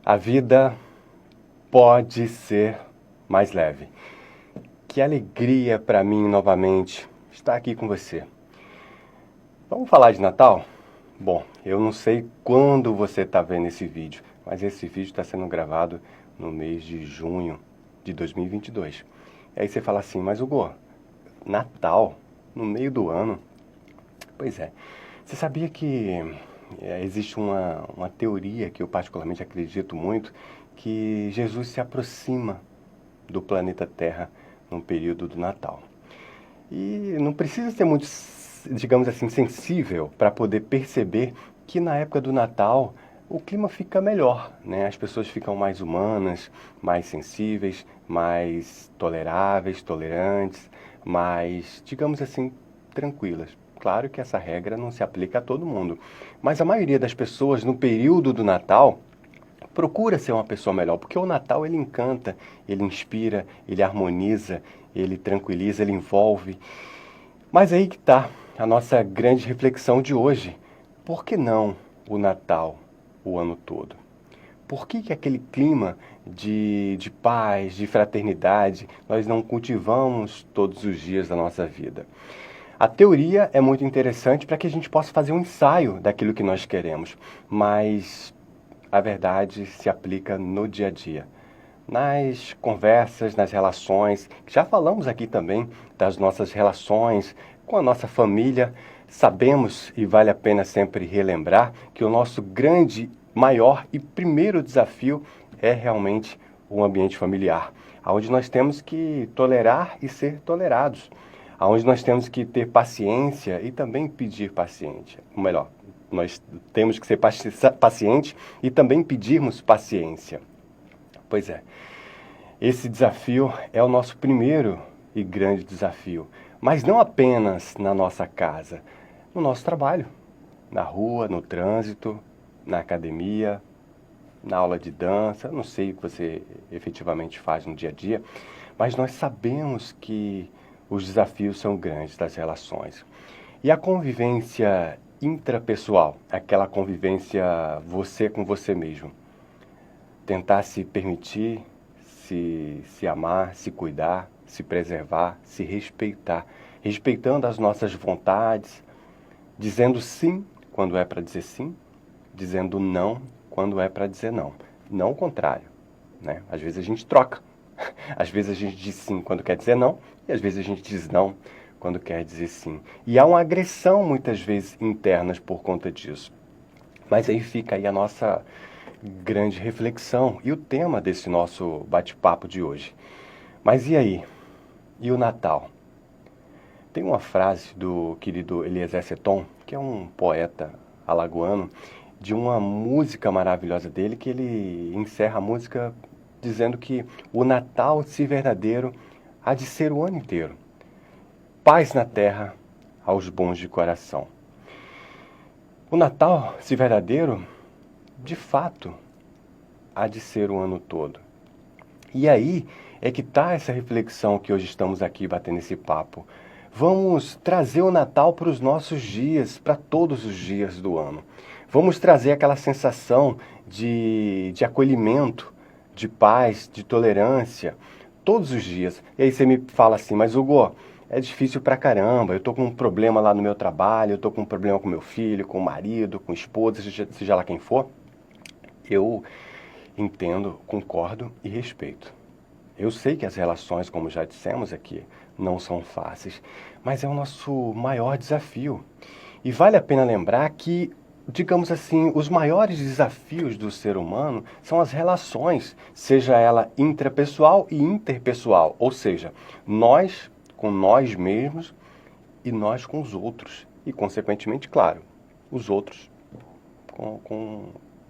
A vida pode ser mais leve. Que alegria para mim novamente estar aqui com você. Vamos falar de Natal? Bom, eu não sei quando você está vendo esse vídeo, mas esse vídeo está sendo gravado no mês de junho de 2022. E aí você fala assim, mas Hugo, Natal, no meio do ano? Pois é. Você sabia que existe uma teoria que eu particularmente acredito muito, que Jesus se aproxima do planeta Terra no período do Natal. E não precisa ser muito, digamos assim, sensível para poder perceber que na época do Natal o clima fica melhor, né? As pessoas ficam mais humanas, mais sensíveis, mais toleráveis, tolerantes, mais, digamos assim, tranquilas. Claro que essa regra não se aplica a todo mundo, mas a maioria das pessoas no período do Natal procura ser uma pessoa melhor, porque o Natal ele encanta, ele inspira, ele harmoniza, ele tranquiliza, ele envolve. Mas aí que está a nossa grande reflexão de hoje. Por que não o Natal o ano todo? Por que aquele clima de paz, de fraternidade, nós não cultivamos todos os dias da nossa vida? A teoria é muito interessante para que a gente possa fazer um ensaio daquilo que nós queremos, mas a verdade se aplica no dia a dia. Nas conversas, nas relações, já falamos aqui também das nossas relações com a nossa família, sabemos e vale a pena sempre relembrar que o nosso grande, maior e primeiro desafio é realmente o ambiente familiar, onde nós temos que tolerar e ser tolerados, onde nós temos que ter paciência e também pedir paciência. Ou melhor, nós temos que ser pacientes e também pedirmos paciência. Pois é, esse desafio é o nosso primeiro e grande desafio, mas não apenas na nossa casa, no nosso trabalho, na rua, no trânsito, na academia, na aula de dança, não sei o que você efetivamente faz no dia a dia, mas nós sabemos que os desafios são grandes das relações. E a convivência intrapessoal, aquela convivência você com você mesmo. Tentar se permitir, se amar, se cuidar, se preservar, se respeitar. Respeitando as nossas vontades, dizendo sim quando é para dizer sim, dizendo não quando é para dizer não. Não o contrário, né? Às vezes a gente troca. Às vezes a gente diz sim quando quer dizer não, e às vezes a gente diz não quando quer dizer sim. E há uma agressão, muitas vezes, internas por conta disso. Mas aí fica aí a nossa grande reflexão e o tema desse nosso bate-papo de hoje. Mas e aí? E o Natal? Tem uma frase do querido Eliezer Seton, que é um poeta alagoano, de uma música maravilhosa dele, que ele encerra a música dizendo que o Natal, se verdadeiro, há de ser o ano inteiro. Paz na terra aos bons de coração. O Natal, se verdadeiro, de fato, há de ser o ano todo. E aí é que está essa reflexão que hoje estamos aqui batendo esse papo. Vamos trazer o Natal para os nossos dias, para todos os dias do ano. Vamos trazer aquela sensação de acolhimento, de paz, de tolerância, todos os dias. E aí você me fala assim, mas Hugo, é difícil pra caramba, eu tô com um problema lá no meu trabalho, eu tô com um problema com meu filho, com o marido, com a esposa, seja lá quem for. Eu entendo, concordo e respeito. Eu sei que as relações, como já dissemos aqui, não são fáceis, mas é o nosso maior desafio. E vale a pena lembrar que, digamos assim, os maiores desafios do ser humano são as relações, seja ela intrapessoal e interpessoal, ou seja, nós com nós mesmos e nós com os outros. E, consequentemente, claro, os outros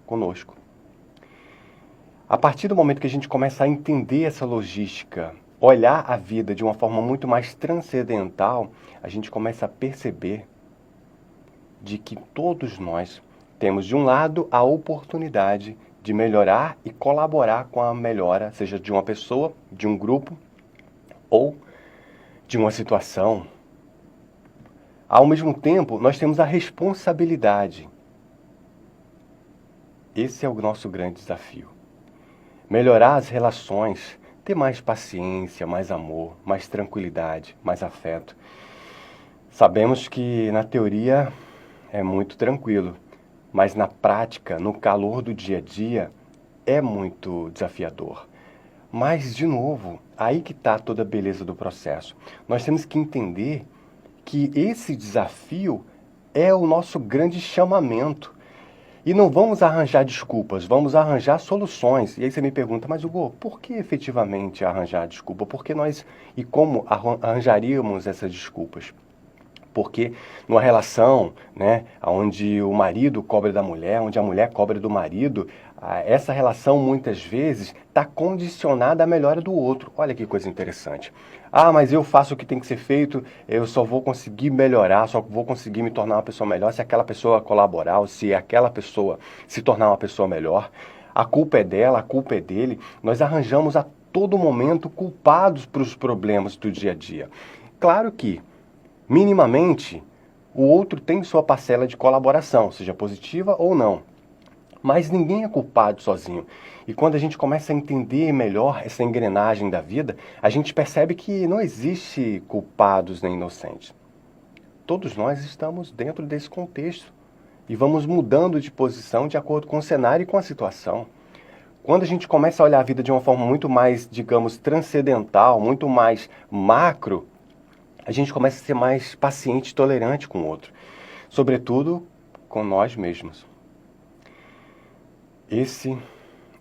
conosco. A partir do momento que a gente começa a entender essa logística, olhar a vida de uma forma muito mais transcendental, a gente começa a perceber de que todos nós temos, de um lado, a oportunidade de melhorar e colaborar com a melhora, seja de uma pessoa, de um grupo ou de uma situação. Ao mesmo tempo, nós temos a responsabilidade. Esse é o nosso grande desafio. melhorar as relações, ter mais paciência, mais amor, mais tranquilidade, mais afeto. Sabemos que na teoria é muito tranquilo, mas na prática, no calor do dia a dia, é muito desafiador. Mas, de novo, aí que está toda a beleza do processo. Nós temos que entender que esse desafio é o nosso grande chamamento. E não vamos arranjar desculpas, vamos arranjar soluções. E aí você me pergunta, mas Hugo, por que efetivamente arranjar desculpa? Porque nós, e como arranjaríamos essas desculpas? Porque numa relação, né, onde o marido cobra da mulher, onde a mulher cobra do marido, essa relação muitas vezes está condicionada à melhora do outro. Olha que coisa interessante. Ah, mas eu faço o que tem que ser feito, eu só vou conseguir melhorar, só vou conseguir me tornar uma pessoa melhor se aquela pessoa colaborar, ou se aquela pessoa se tornar uma pessoa melhor. A culpa é dela, a culpa é dele. Nós arranjamos a todo momento culpados para os problemas do dia a dia. Claro que minimamente, o outro tem sua parcela de colaboração, seja positiva ou não. Mas ninguém é culpado sozinho. E quando a gente começa a entender melhor essa engrenagem da vida, a gente percebe que não existe culpados nem inocentes. Todos nós estamos dentro desse contexto e vamos mudando de posição de acordo com o cenário e com a situação. Quando a gente começa a olhar a vida de uma forma muito mais, digamos, transcendental, muito mais macro, a gente começa a ser mais paciente e tolerante com o outro, sobretudo com nós mesmos. Esse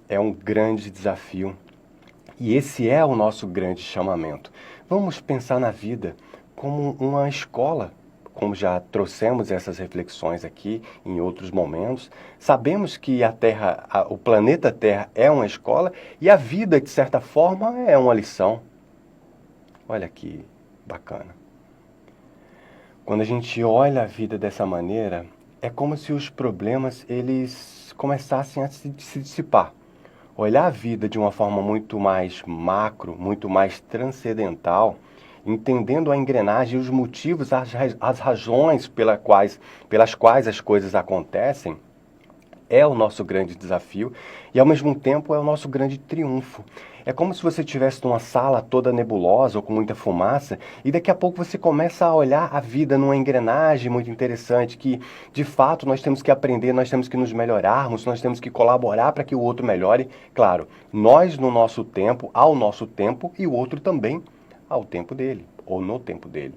é um grande desafio e esse é o nosso grande chamamento. Vamos pensar na vida como uma escola, como já trouxemos essas reflexões aqui em outros momentos. Sabemos que a Terra, o planeta Terra é uma escola e a vida, de certa forma, é uma lição. Olha que bacana. Quando a gente olha a vida dessa maneira, é como se os problemas eles começassem a se dissipar. Olhar a vida de uma forma muito mais macro, muito mais transcendental, entendendo a engrenagem e os motivos, as razões pelas quais as coisas acontecem, é o nosso grande desafio e, ao mesmo tempo, é o nosso grande triunfo. É como se você estivesse numa sala toda nebulosa ou com muita fumaça e daqui a pouco você começa a olhar a vida numa engrenagem muito interessante que, de fato, nós temos que aprender, nós temos que nos melhorarmos, nós temos que colaborar para que o outro melhore. Claro, nós no nosso tempo, ao nosso tempo e o outro também ao tempo dele ou no tempo dele.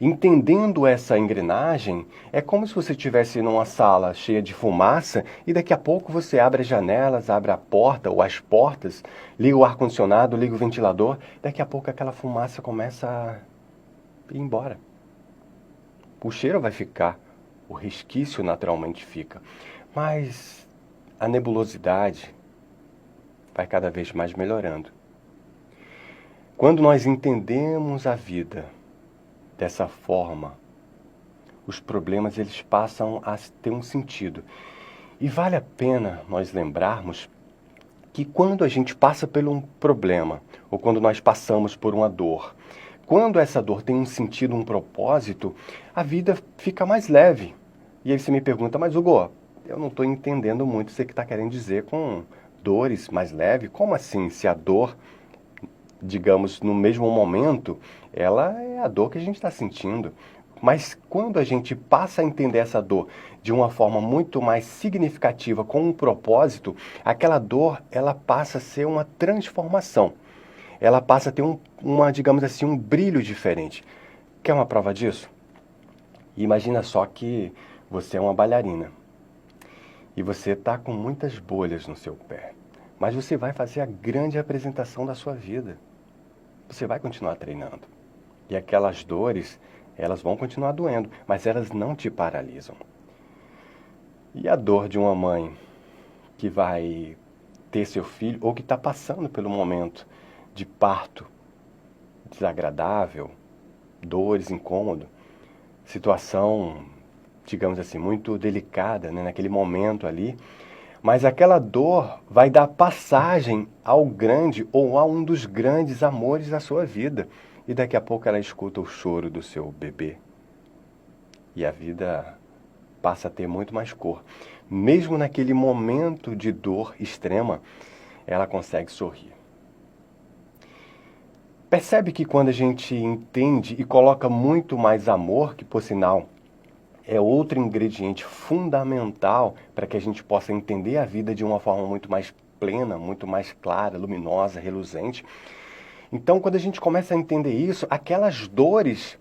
Entendendo essa engrenagem, é como se você estivesse numa sala cheia de fumaça e daqui a pouco você abre as janelas, abre a porta ou as portas, liga o ar-condicionado, liga o ventilador, daqui a pouco aquela fumaça começa a ir embora. O cheiro vai ficar, o resquício naturalmente fica, mas a nebulosidade vai cada vez mais melhorando. Quando nós entendemos a vida dessa forma, os problemas eles passam a ter um sentido. E vale a pena nós lembrarmos que quando a gente passa por um problema, ou quando nós passamos por uma dor, quando essa dor tem um sentido, um propósito, a vida fica mais leve. E aí você me pergunta, mas Hugo, eu não estou entendendo muito o que você está querendo dizer com dores mais leves. Como assim, se a dor, digamos, no mesmo momento, ela é a dor que a gente está sentindo. Mas quando a gente passa a entender essa dor de uma forma muito mais significativa, com um propósito, aquela dor, ela passa a ser uma transformação. Ela passa a ter digamos assim, um brilho diferente. Quer uma prova disso? Imagina só que você é uma bailarina e você está com muitas bolhas no seu pé, mas você vai fazer a grande apresentação da sua vida. Você vai continuar treinando. E aquelas dores, elas vão continuar doendo, mas elas não te paralisam. E a dor de uma mãe que vai ter seu filho, ou que está passando pelo momento de parto desagradável, dores, incômodo, situação, digamos assim, muito delicada, né, naquele momento ali, mas aquela dor vai dar passagem ao grande ou a um dos grandes amores da sua vida. E daqui a pouco ela escuta o choro do seu bebê. E a vida passa a ter muito mais cor. Mesmo naquele momento de dor extrema, ela consegue sorrir. Percebe que quando a gente entende e coloca muito mais amor, que por sinal é outro ingrediente fundamental para que a gente possa entender a vida de uma forma muito mais plena, muito mais clara, luminosa, reluzente. Então, quando a gente começa a entender isso, aquelas dores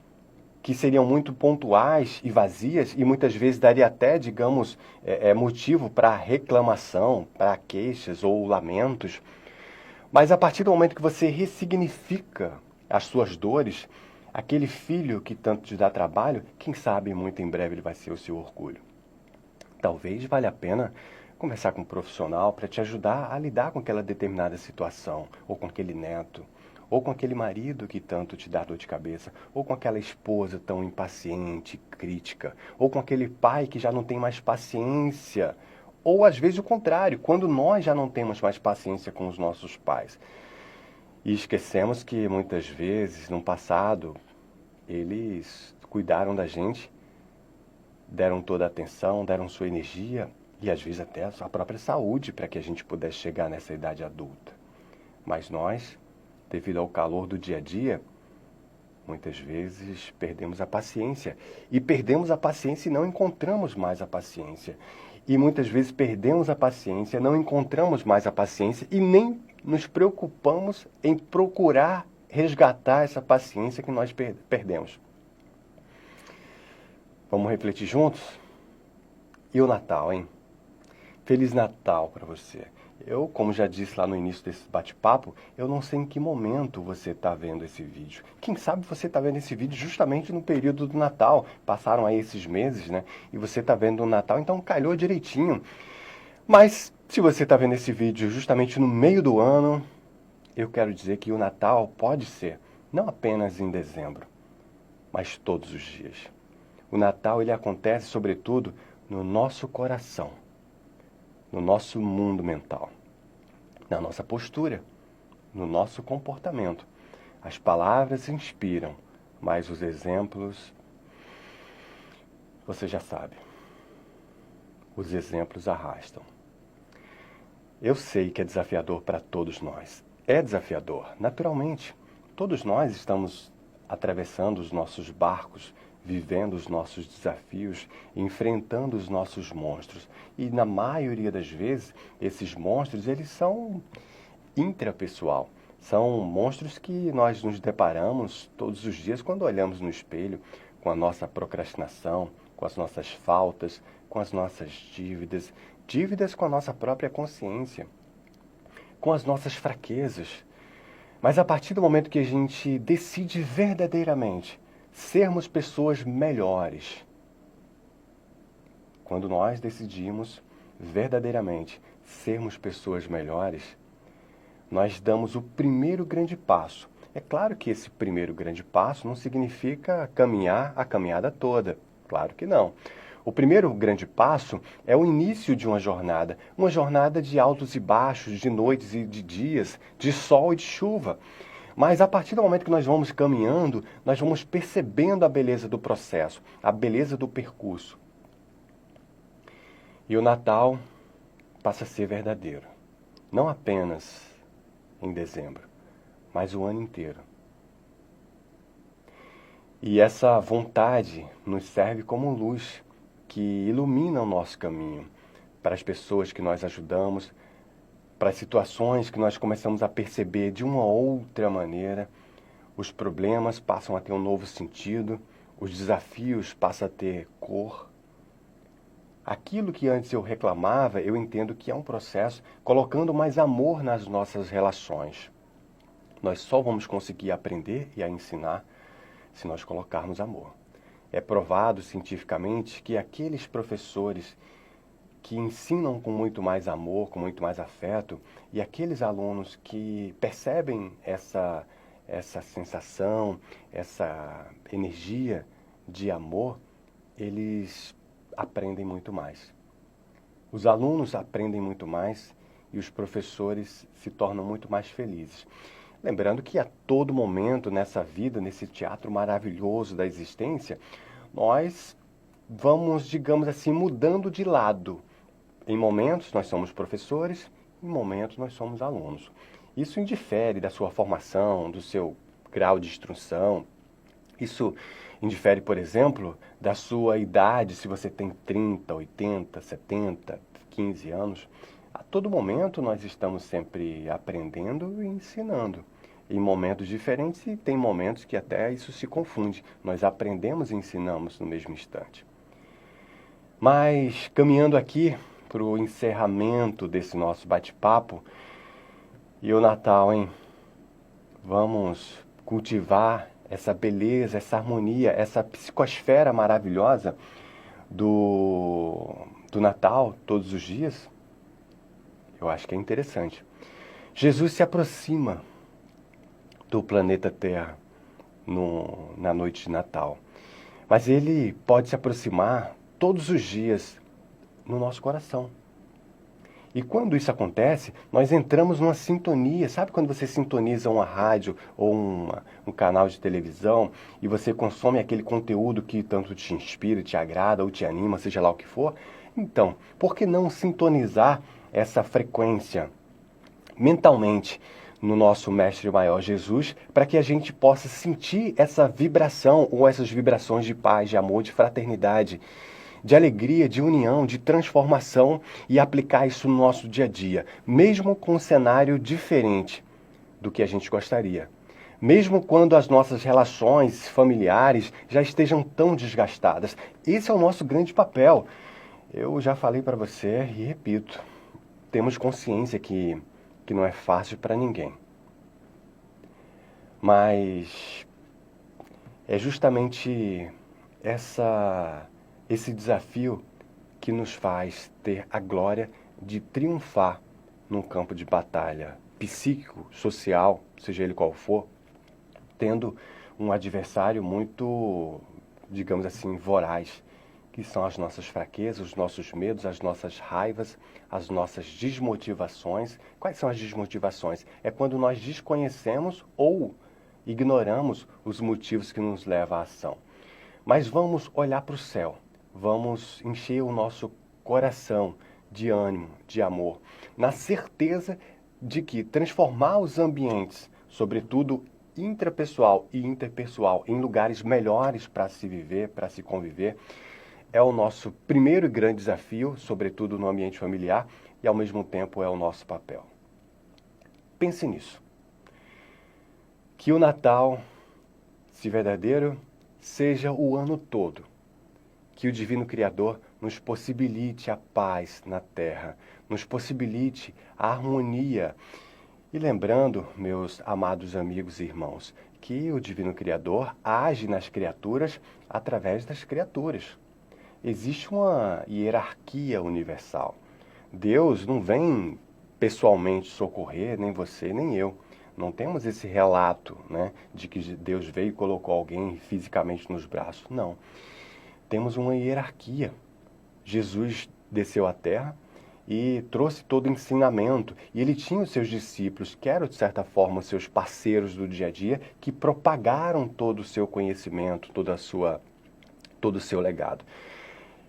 que seriam muito pontuais e vazias e muitas vezes daria até, digamos, motivo para reclamação, para queixas ou lamentos. Mas a partir do momento que você ressignifica as suas dores, aquele filho que tanto te dá trabalho, quem sabe muito em breve ele vai ser o seu orgulho. Talvez valha a pena conversar com um profissional para te ajudar a lidar com aquela determinada situação, ou com aquele neto, ou com aquele marido que tanto te dá dor de cabeça, ou com aquela esposa tão impaciente, crítica, ou com aquele pai que já não tem mais paciência, ou às vezes o contrário, quando nós já não temos mais paciência com os nossos pais. E esquecemos que muitas vezes, no passado, eles cuidaram da gente, deram toda a atenção, deram sua energia e às vezes até a sua própria saúde para que a gente pudesse chegar nessa idade adulta. Mas nós, devido ao calor do dia a dia, muitas vezes perdemos a paciência. E perdemos a paciência e não encontramos mais a paciência. E muitas vezes perdemos a paciência, não encontramos mais a paciência e nem nos preocupamos em procurar resgatar essa paciência que nós perdemos. Vamos refletir juntos? E o Natal, hein? Feliz Natal para você. Eu, como já disse lá no início desse bate-papo, eu não sei em que momento você está vendo esse vídeo. Quem sabe você está vendo esse vídeo justamente no período do Natal. Passaram aí esses meses, né? E você está vendo o Natal, então calhou direitinho. Mas, se você está vendo esse vídeo justamente no meio do ano, eu quero dizer que o Natal pode ser, não apenas em dezembro, mas todos os dias. O Natal, ele acontece, sobretudo, no nosso coração, no nosso mundo mental, na nossa postura, no nosso comportamento. As palavras inspiram, mas os exemplos, você já sabe, os exemplos arrastam. Eu sei que é desafiador para todos nós. É desafiador, naturalmente. Todos nós estamos atravessando os nossos barcos, vivendo os nossos desafios, enfrentando os nossos monstros. E na maioria das vezes, esses monstros, eles são intrapessoal. São monstros que nós nos deparamos todos os dias quando olhamos no espelho, com a nossa procrastinação, com as nossas faltas, com as nossas dívidas, dívidas com a nossa própria consciência, com as nossas fraquezas. Mas a partir do momento que a gente decide verdadeiramente sermos pessoas melhores, quando nós decidimos verdadeiramente sermos pessoas melhores, nós damos o primeiro grande passo. É claro que esse primeiro grande passo não significa caminhar a caminhada toda. Claro que não. O primeiro grande passo é o início de uma jornada de altos e baixos, de noites e de dias, de sol e de chuva. Mas a partir do momento que nós vamos caminhando, nós vamos percebendo a beleza do processo, a beleza do percurso. E o Natal passa a ser verdadeiro, não apenas em dezembro, mas o ano inteiro. E essa vontade nos serve como luz que ilumina o nosso caminho para as pessoas que nós ajudamos, para as situações que nós começamos a perceber de uma outra maneira. Os problemas passam a ter um novo sentido, os desafios passam a ter cor. Aquilo que antes eu reclamava, eu entendo que é um processo colocando mais amor nas nossas relações. Nós só vamos conseguir aprender e a ensinar se nós colocarmos amor. É provado cientificamente que aqueles professores que ensinam com muito mais amor, com muito mais afeto, e aqueles alunos que percebem essa sensação, essa energia de amor, eles aprendem muito mais. Os alunos aprendem muito mais e os professores se tornam muito mais felizes. Lembrando que a todo momento nessa vida, nesse teatro maravilhoso da existência, nós vamos, digamos assim, mudando de lado. Em momentos nós somos professores, em momentos nós somos alunos. Isso indifere da sua formação, do seu grau de instrução. Isso indifere, por exemplo, da sua idade, se você tem 30, 80, 70, 15 anos. A todo momento nós estamos sempre aprendendo e ensinando. Em momentos diferentes e tem momentos que até isso se confunde. Nós aprendemos e ensinamos no mesmo instante. Mas caminhando aqui para o encerramento desse nosso bate-papo, e o Natal, hein? Vamos cultivar essa beleza, essa harmonia, essa psicosfera maravilhosa do Natal todos os dias? Eu acho que é interessante. Jesus se aproxima do planeta Terra na noite de Natal. Mas ele pode se aproximar todos os dias no nosso coração. E quando isso acontece, nós entramos numa sintonia. Sabe quando você sintoniza uma rádio ou um canal de televisão e você consome aquele conteúdo que tanto te inspira, te agrada ou te anima, seja lá o que for? Então, por que não sintonizar essa frequência mentalmente no nosso Mestre Maior Jesus, para que a gente possa sentir essa vibração ou essas vibrações de paz, de amor, de fraternidade, de alegria, de união, de transformação e aplicar isso no nosso dia a dia, mesmo com um cenário diferente do que a gente gostaria. Mesmo quando as nossas relações familiares já estejam tão desgastadas. Esse é o nosso grande papel. Eu já falei para você e repito, temos consciência que não é fácil para ninguém. Mas é justamente esse desafio que nos faz ter a glória de triunfar num campo de batalha psíquico, social, seja ele qual for, tendo um adversário muito, digamos assim, voraz, que são as nossas fraquezas, os nossos medos, as nossas raivas, as nossas desmotivações. Quais são as desmotivações? É quando nós desconhecemos ou ignoramos os motivos que nos levam à ação. Mas vamos olhar para o céu, vamos encher o nosso coração de ânimo, de amor, na certeza de que transformar os ambientes, sobretudo intrapessoal e interpessoal, em lugares melhores para se viver, para se conviver, é o nosso primeiro e grande desafio, sobretudo no ambiente familiar, e ao mesmo tempo é o nosso papel. Pense nisso. Que o Natal, se verdadeiro, seja o ano todo. Que o Divino Criador nos possibilite a paz na Terra, nos possibilite a harmonia. E lembrando, meus amados amigos e irmãos, que o Divino Criador age nas criaturas através das criaturas. Existe uma hierarquia universal. Deus não vem pessoalmente socorrer, nem você, nem eu. Não temos esse relato, né, de que Deus veio e colocou alguém fisicamente nos braços. Não. Temos uma hierarquia. Jesus desceu à Terra e trouxe todo o ensinamento. E ele tinha os seus discípulos, que eram, de certa forma, os seus parceiros do dia a dia, que propagaram todo o seu conhecimento, todo o seu legado.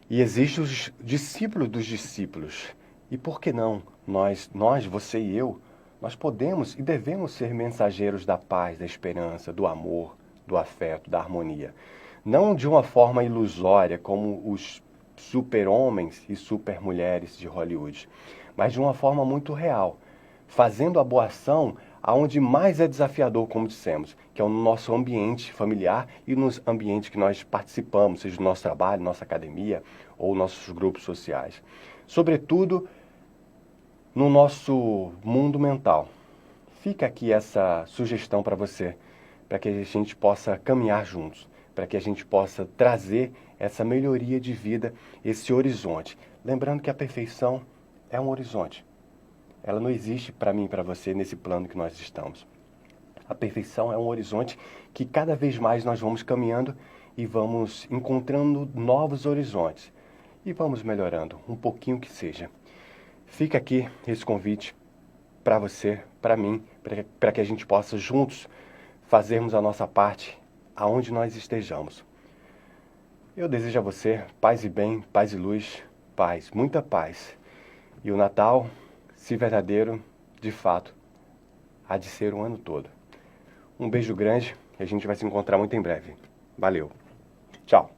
E existem os discípulos dos discípulos. E por que não? Nós, você e eu, nós podemos e devemos ser mensageiros da paz, da esperança, do amor, do afeto, da harmonia. Não de uma forma ilusória, como os super-homens e super-mulheres de Hollywood, mas de uma forma muito real, fazendo a boa ação aonde mais é desafiador, como dissemos, que é o nosso ambiente familiar e nos ambientes que nós participamos, seja no nosso trabalho, nossa academia ou nossos grupos sociais. Sobretudo, no nosso mundo mental. Fica aqui essa sugestão para você, para que a gente possa caminhar juntos, para que a gente possa trazer essa melhoria de vida, esse horizonte. Lembrando que a perfeição é um horizonte. Ela não existe para mim e para você nesse plano que nós estamos. A perfeição é um horizonte que cada vez mais nós vamos caminhando e vamos encontrando novos horizontes. E vamos melhorando, um pouquinho que seja. Fica aqui esse convite para você, para mim, para que a gente possa juntos fazermos a nossa parte aonde nós estejamos. Eu desejo a você paz e bem, paz e luz, paz, muita paz. E o Natal se verdadeiro, de fato, há de ser o ano todo. Um beijo grande e a gente vai se encontrar muito em breve. Valeu. Tchau.